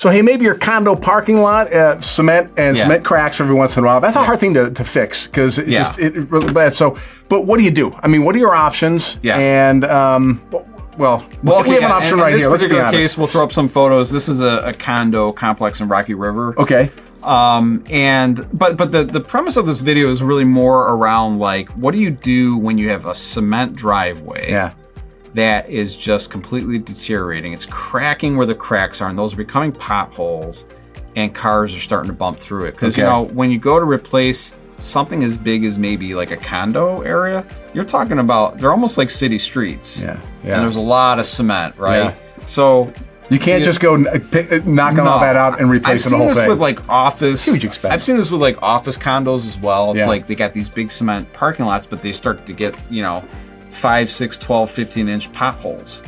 So hey, maybe your condo parking lot, cement cracks every once in a while. That's a hard thing to fix because it's just really bad. So, but what do you do? I mean, what are your options? Yeah. And we have an option right here. Let's be honest. In this particular case, we'll throw up some photos. This is a condo complex in Rocky River. Okay. But the premise of this video is really more around like, what do you do when you have a cement driveway? Yeah. That is just completely deteriorating. It's cracking where the cracks are, and those are becoming potholes, and cars are starting to bump through it. Because, you know, when you go to replace something as big as maybe like a condo area, you're talking about, they're almost like city streets. Yeah. And there's a lot of cement, right? Yeah. So you can't just go knocking all that out and replacing the whole thing. I've seen this with like office. Huge expense. I've seen this with like office condos as well. It's like they got these big cement parking lots, but they start to get, you know, 5, 6, 12, 15-inch potholes.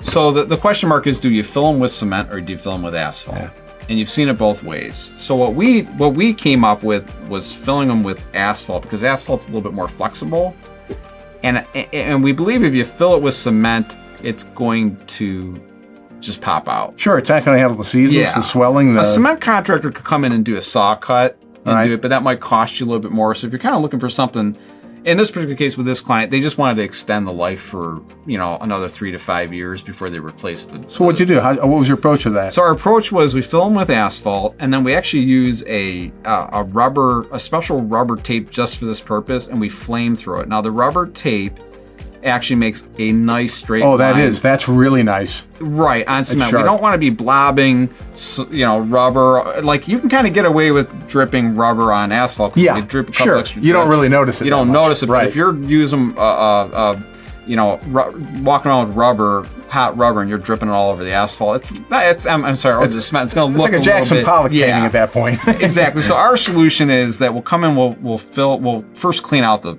So the question mark is, do you fill them with cement or do you fill them with asphalt? Yeah. And you've seen it both ways. So what we came up with was filling them with asphalt, because asphalt's a little bit more flexible. And we believe if you fill it with cement, it's going to just pop out. Sure, it's not going to handle the seasons, the swelling. A cement contractor could come in and do a saw cut and do it, but that might cost you a little bit more. So if you're kind of looking for something, in this particular case with this client, they just wanted to extend the life for, you know, another 3 to 5 years before they replaced the. So what'd you do? What was your approach to that? So our approach was we fill them with asphalt, and then we actually use a special rubber tape just for this purpose, and we flame through it. Now the rubber tape actually makes a nice straight line. That's really nice. Right, on cement. We don't want to be blobbing, you know, rubber. Like, you can kind of get away with dripping rubber on asphalt. Yeah, you drip a couple extra you don't really notice it. You don't notice it, right. But if you're using, you know, walking around with hot rubber, and you're dripping it all over the asphalt, I'm sorry, over the cement, it's going to look like a Jackson Pollock painting at that point. Exactly. So our solution is that we'll come in, we'll first clean out the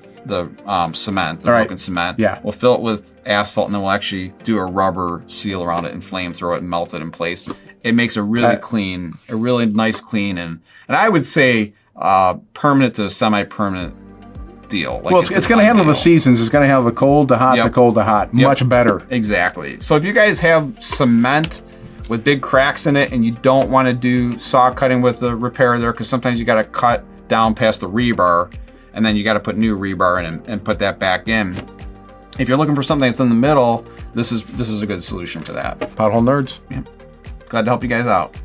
cement, the broken cement. Yeah. We'll fill it with asphalt, and then we'll actually do a rubber seal around it and flame throw it and melt it in place. It makes a really nice clean, and I would say permanent to semi-permanent deal. Like, well, it's going to handle the seasons. It's going to have the cold to hot to cold to hot. Much better. Exactly. So if you guys have cement with big cracks in it and you don't want to do saw cutting with the repair there, because sometimes you got to cut down past the rebar, and then you got to put new rebar in and put that back in. If you're looking for something that's in the middle, this is a good solution for that. Pothole Nerds. Yeah. Glad to help you guys out.